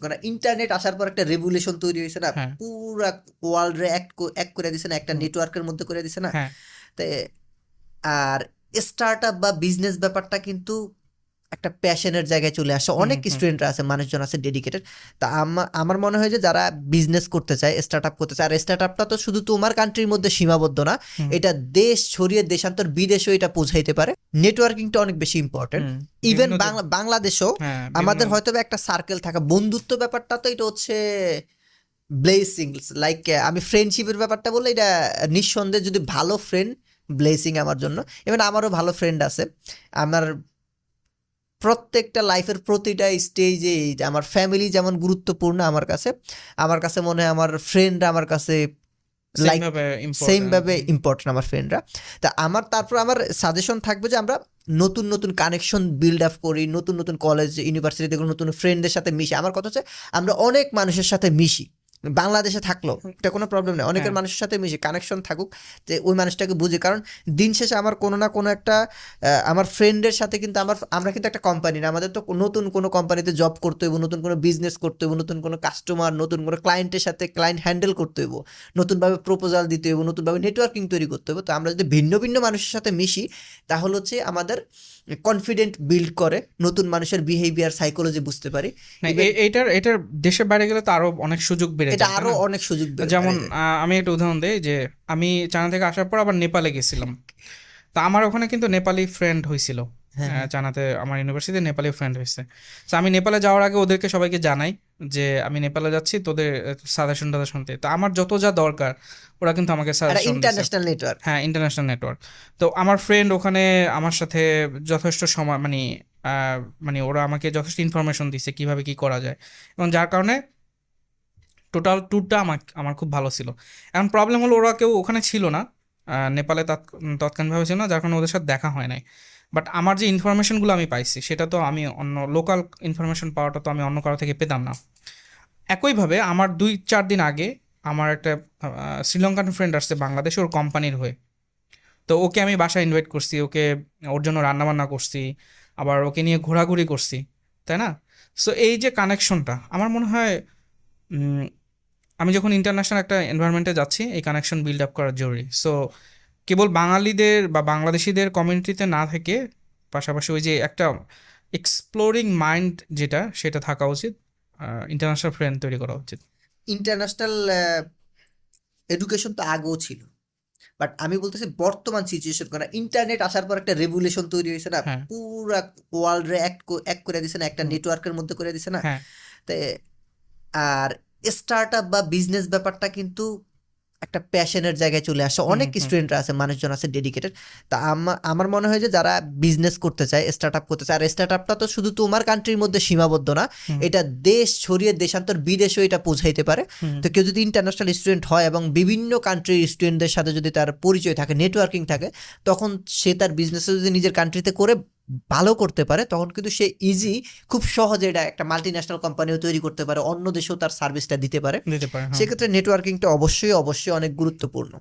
কারণ ইন্টারনেট আসার পর একটা রেভুলেশন তৈরি হয়েছে না, হ্যাঁ পুরা ওয়ার্ল্ড এক করে দিছে না, একটা নেটওয়ার্কের মধ্যে করে দিছে না। হ্যাঁ তো আর স্টার্ট আপ বা বিজনেস ব্যাপারটা কিন্তু একটা প্যাশনের জায়গায় চলে আসে। অনেক স্টুডেন্টরা আছে, মানুষজন আছে ডেডিকেটেড। তা আমার মনে হয় যে যারা বিজনেস করতে চায়, স্টার্ট আপ করতে চায়, আর স্টার্ট আপটা তো শুধু তোমার কান্ট্রির মধ্যে সীমাবদ্ধ না, এটা দেশ ছড়িয়ে দেশান্তর বিদেশেও এটা পৌঁছাইতে পারে। নেটওয়ার্কিংটা অনেক বেশি ইম্পর্টেন্ট। ইভেন বাংলাদেশেও আমাদের হয়তো একটা সার্কেল থাকা, বন্ধুত্ব ব্যাপারটা তো এটা হচ্ছে ব্লেসিংস। লাইক আমি ফ্রেন্ডশিপের ব্যাপারটা বললে, এটা নিঃসন্দেহে যদি ভালো ফ্রেন্ড ব্লেসিং আমার জন্য। ইভেন আমারও ভালো ফ্রেন্ড আছে। আমার প্রত্যেকটা লাইফের প্রতিটা স্টেজে আমার ফ্যামিলি যেমন গুরুত্বপূর্ণ আমার কাছে মনে হয় আমার ফ্রেন্ডরা আমার কাছে লাইক সেম ভাবে ইম্পর্টেন্ট আমার ফ্রেন্ডরা। তা তারপর আমার সাজেশন থাকবে যে আমরা নতুন নতুন কানেকশন বিল্ড আপ করি, নতুন নতুন কলেজ ইউনিভার্সিটিতে নতুন ফ্রেন্ডদের সাথে মিশি। আমার কথা হচ্ছে আমরা অনেক মানুষের সাথে মিশি, বাংলাদেশে থাকলো এটা কোনো প্রবলেম নেই, অনেকের মানুষের সাথে মিশি, কানেকশন থাকুক, যে ওই মানুষটাকে বুঝি। কারণ দিন শেষে আমার কোনো না কোনো একটা আমার ফ্রেন্ডের সাথে কিন্তু আমরা কিন্তু একটা কোম্পানি না, আমাদের তো নতুন কোনো কোম্পানিতে জব করতে হইব, নতুন কোনো বিজনেস করতে হইব, নতুন কোনো কাস্টমার, নতুন কোনো ক্লায়েন্টের সাথে ক্লায়েন্ট হ্যান্ডেল করতে হইব, নতুনভাবে প্রপোজাল দিতে হইব, নতুনভাবে নেটওয়ার্কিং তৈরি করতে হইব। তো আমরা যদি ভিন্ন ভিন্ন মানুষের সাথে মিশি, তাহলে হচ্ছে আমাদের কনফিডেন্ট বিল্ড করে, নতুন মানুষের বিহেভিয়ার সাইকোলজি বুঝতে পারি। এটার দেশের বাইরে গেলে তো আরো অনেক সুযোগ বেড়ে এটা যায়, আরো অনেক সুযোগ যেমন আমি একটা উদাহরণ দিই যে আমি চায়না থেকে আসার পর আবার নেপালে গেছিলাম। তা আমার ওখানে কিন্তু নেপালি ফ্রেন্ড হয়েছিল, চায়নাতে আমার ইউনিভার্সিটিতে নেপালি ফ্রেন্ড হয়েছে। তো আমি নেপালে যাওয়ার আগে ওদেরকে সবাইকে জানাই যে আমি নেপালে যাচ্ছি, তোদের সাজেশন শুনতে। তো আমার যত যা দরকার ওরা কিন্তু আমাকে সাজেশন, ইন্টারন্যাশনাল নেটওয়ার্ক, হ্যাঁ ইন্টারন্যাশনাল নেটওয়ার্ক। তো আমার ফ্রেন্ড ওখানে আমার সাথে যথেষ্ট সময় মানে ওরা আমাকে যথেষ্ট ইনফরমেশন দিচ্ছে কিভাবে কি করা যায়, এবং যার কারণে টোটাল ট্যুরটা আমার খুব ভালো ছিল। এখন প্রবলেম হলো ওরা কেউ ওখানে ছিল না, নেপালে তৎকালীনভাবে ছিল না, যার কারণে ওদের সাথে দেখা হয় নাই। বাট আমার যে ইনফরমেশনগুলো আমি পাইছি সেটা তো আমি অন্য লোকাল ইনফরমেশন পাওয়াটা তো আমি অন্য কারো থেকে পেতাম না। একইভাবে আমার 2-4 দিন আগে আমার একটা শ্রীলঙ্কান ফ্রেন্ড আসছে বাংলাদেশে ওর কোম্পানির হয়ে। তো ওকে আমি বাসায় ইনভাইট করছি, ওর জন্য রান্নাবান্না করছি, আবার ওকে নিয়ে ঘোরাঘুরি করছি, তাই না? সো এই যে কানেকশনটা আমার মনে হয় আমি যখন ইন্টারন্যাশনাল একটা এনভায়রনমেন্টে যাচ্ছি এই কানেকশন বিল্ড আপ করা জরুরি। সো কেবল বাঙালিদের বা বাংলাদেশিদের কমিউনিটিতে না থেকে পাশাপাশি ওই যে একটা এক্সপ্লোরিং মাইন্ড সেটা থাকা উচিত, ইন্টারন্যাশনাল ফ্রেন্ড তৈরি করা উচিত। ইন্টারন্যাশনাল এডুকেশন তো আগেও ছিল, বাট আমি বলতেছি বর্তমান সিচুয়েশন, কারণ ইন্টারনেট আসার পর একটা রেভুলেশন তৈরি হয়েছে না, হ্যাঁ পুরা ওয়ার্ল্ড এক করে দিছে না, একটা নেটওয়ার্কের মধ্যে করে দিছে না। হ্যাঁ তো আর স্টার্ট আপ বা বিজনেস ব্যাপারটা কিন্তু একটা প্যাশনের জায়গায় চলে আসে। অনেক স্টুডেন্টরা আছে, মানুষজন আছে ডেডিকেটেড। তা আমার মনে হয় যে যারা বিজনেস করতে চায়, স্টার্ট আপ করতে চায়, আর স্টার্ট আপটা তো শুধু তোমার কান্ট্রির মধ্যে সীমাবদ্ধ না, এটা দেশ ছড়িয়ে দেশান্তর বিদেশেও এটা পৌঁছাইতে পারে। তো কেউ যদি ইন্টারন্যাশনাল স্টুডেন্ট হয় এবং বিভিন্ন কান্ট্রির স্টুডেন্টদের সাথে যদি তার পরিচয় থাকে, নেটওয়ার্কিং থাকে, তখন সে তার বিজনেসে যদি নিজের কান্ট্রিতে করে ভালো করতে পারে, তখন কিন্তু সে খুব সহজে এটা একটা মাল্টি ন্যাশনাল কোম্পানিও তৈরি করতে পারে, অন্য দেশেও তার সার্ভিসটা দিতে পারে। সেক্ষেত্রে নেটওয়ার্কিংটা অবশ্যই অবশ্যই অনেক গুরুত্বপূর্ণ।